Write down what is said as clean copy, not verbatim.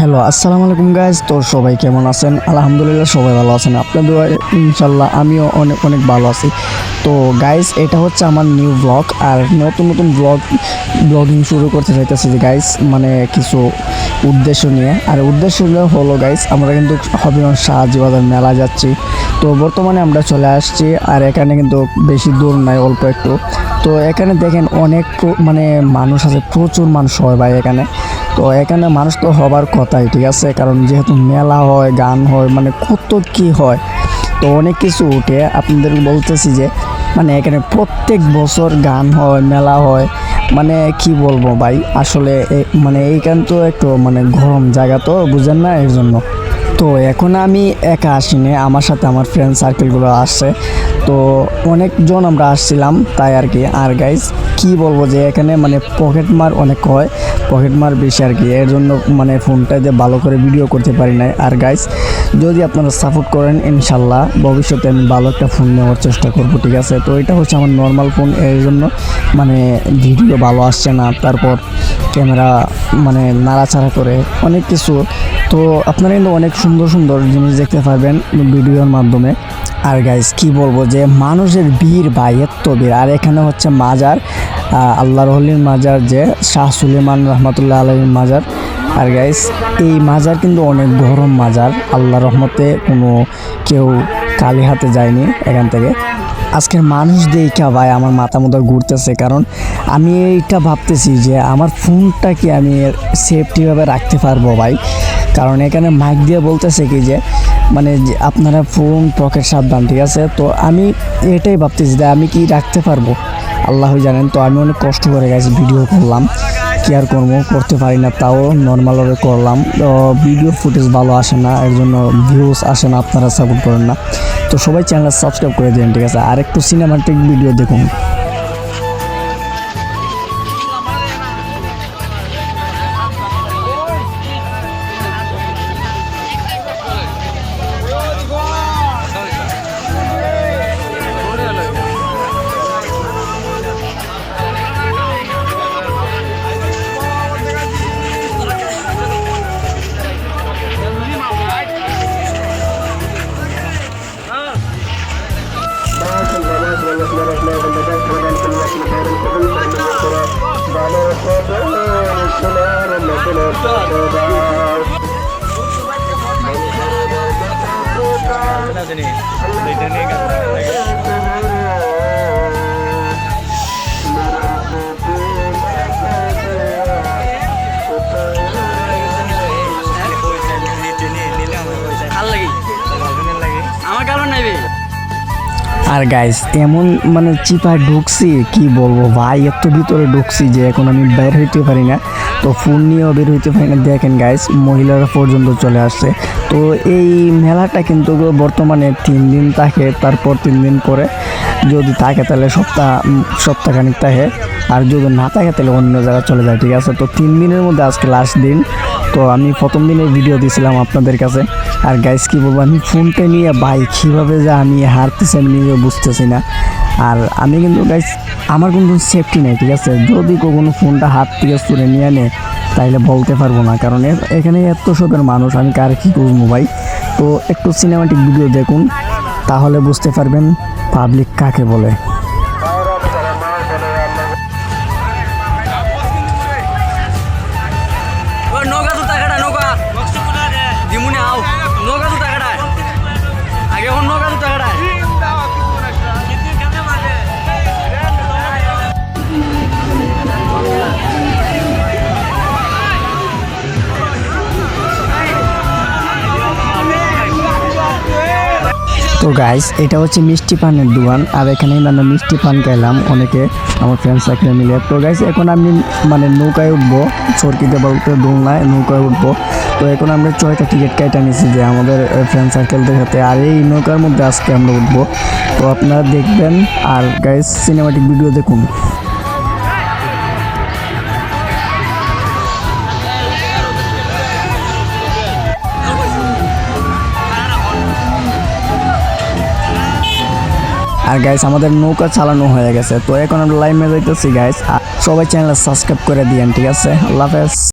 Hello, আসসালামু আলাইকুম guys. তো সবাই কেমন আছেন? আলহামদুলিল্লাহ সবাই ভালো আছেন। আপনাদের ইনশাল্লাহ আমিও অনেক অনেক ভালো আছি। তো গাইজ, এটা হচ্ছে আমার নিউ ব্লগ, আর নতুন নতুন ব্লগিং শুরু করতে চাইতেছি যে গাইজ, মানে কিছু উদ্দেশ্য নিয়ে। আর উদ্দেশ্য হলো গাইজ, আমরা কিন্তু হবিগঞ্জ শাহজিবাজার মেলা যাচ্ছি। তো বর্তমানে আমরা চলে আসছি, আর এখানে কিন্তু বেশি দূর নাই, অল্প একটু। তো এখানে দেখেন অনেক মানে মানুষ আছে, প্রচুর মানুষ হয় ভাই এখানে। তো এখানে মানুষ তো হবার কথাই, ঠিক আছে, কারণ যেহেতু মেলা হয়, গান হয়, মানে কত কি হয়, তো অনেক কিছু উঠে। আপনাদের বলতেছি যে মানে এখানে প্রত্যেক বছর গান হয়, মেলা হয়, মানে কি বলবো ভাই, আসলে মানে এইখান তো একটু মানে গরম জায়গা, তো বুঝেন না, এর জন্য। তো এখন আমি একা আসিনি, আমার সাথে আমার ফ্রেন্ড সার্কেলগুলো আসছে। তো অনেকজন আমরা আসছিলাম, তাই আর কি। আর গাইজ কি বলবো যে এখানে মানে পকেট মার অনেক হয়, পকেট মার বেশি আর কি, এর জন্য মানে ফোনটা যে ভালো করে ভিডিও করতে পারি না। আর গাইজ, যদি আপনারা সাপোর্ট করেন, ইনশাল্লাহ ভবিষ্যতে আমি ভালো একটা ফোন নেওয়ার চেষ্টা করব, ঠিক আছে। তো এটা হচ্ছে আমার নর্মাল ফোন, এর জন্য মানে ভিডিও ভালো আসছে না, তারপর ক্যামেরা মানে নাড়াচাড়া করে অনেক কিছু। তো আপনারা কিন্তু অনেক সুন্দর সুন্দর জিনিস দেখতে পারবেন ভিডিওর মাধ্যমে। আর গাইজ কি বলবো যে মানুষের ভিড় ভাই, এত ভিড়। আর এখানে হচ্ছে মাজার, আল্লাহর হলির মাজার, যে শাহ সুলেমান রহমতুল্লাহ আলাইহির মাজার। আর গাইজ এই মাজার কিন্তু অনেক গরম মাজার, আল্লাহর রহমতে কোনো কেউ খালি হাতে যায়নি এখান থেকে। আজকের মানুষ দেখা ভাই আমার মাথা মতো ঘুরতেছে, কারণ আমি এইটা ভাবতেছি যে আমার ফোনটা কি আমি সেফটিভাবে রাখতে পারবো ভাই। কারণ এখানে মাইক দিয়ে বলতেছে কি যে মানে আপনারা ফোন পকেট সাবধান, ঠিক আছে। তো আমি এটাই ভাবতেছি যে আমি কি রাখতে পারবো, আল্লাহই জানেন। তো আমি অনেক কষ্ট করে গেছি, ভিডিও করলাম, কি আর করতে পারি না, তাও নর্মালভাবে করলাম। তো ভিডিও ফুটেজ ভালো আসে না, এর জন্য ভিউজ আসে না, আপনারা সাপোর্ট করেন না। তো সবাই চ্যানেল সাবস্ক্রাইব করে দিন, ঠিক আছে। আর একটু সিনেমাটিক ভিডিও দেখুন। আর গাইস এমন মানে চিপায় ঢুকছি, কি বলবো ভাই, এত ভিতরে ঢুকছি যে এখন আমি বের হইতে পারি না। তো ফোন নিয়েও বের হইতে পারি না। দেখেন গাইস, মহিলারা পর্যন্ত চলে আসছে। তো এই মেলাটা কিন্তু বর্তমানে 3 দিন থাকে, তারপর 3 দিন পরে যদি থাকে তাহলে সপ্তাহখানিক থাকে, আর যদি না থাকে তাহলে অন্য জায়গায় চলে যায়, ঠিক আছে। তো 3 দিনের মধ্যে আজকে লাস্ট দিন। তো আমি প্রথম দিনে ভিডিও দিয়েছিলাম আপনাদের কাছে। আর গাইস কি বলবো, আমি ফোনটা নিয়ে ভাই কীভাবে যে আমি হারতেছি আমি নিজেও বুঝতেছি না। আর আমি কিন্তু গাইস আমার কিন্তু সেফটি নেই, ঠিক আছে। যদি কখনো ফোনটা হাত থেকে ছুঁড়ে নিয়ে নেয় তাইলে বলতে পারবো না, কারণ এখানে এত শোকের মানুষ, আমি কার কী করবো ভাই। তো একটু সিনেমাটিক ভিডিও দেখুন, তাহলে বুঝতে পারবেন পাবলিক কাকে বলে। তো গাইস এটা হচ্ছে মিষ্টি পানের দোকান, আর এখানে আমরা মিষ্টি পান খাইলাম অনেকে, আমার ফ্রেন্ড সার্কেল মিলে। তো গাইস এখন আমি মানে নৌকায় উঠবো, চরকিতে বলতে দোলনায় নৌকায় উঠবো। তো এখন আমরা 6টা টিকিট কেটে নিয়েছি যে আমাদের ফ্রেন্ড সার্কেলদের সাথে, আর এই নৌকার মধ্যে আজকে আমরা উঠবো। তো আপনারা দেখবেন, আর গাইস সিনেমাটিক ভিডিও দেখুন। আর গাইস আমাদের নৌকা চালানো হয়ে গেছে। তো এখন আমরা লাইভে যাইতেছি গাইস, আর সবাই চ্যানেল সাবস্ক্রাইব করে দিয়েন, ঠিক আছে। আল্লাহ হাফেজ।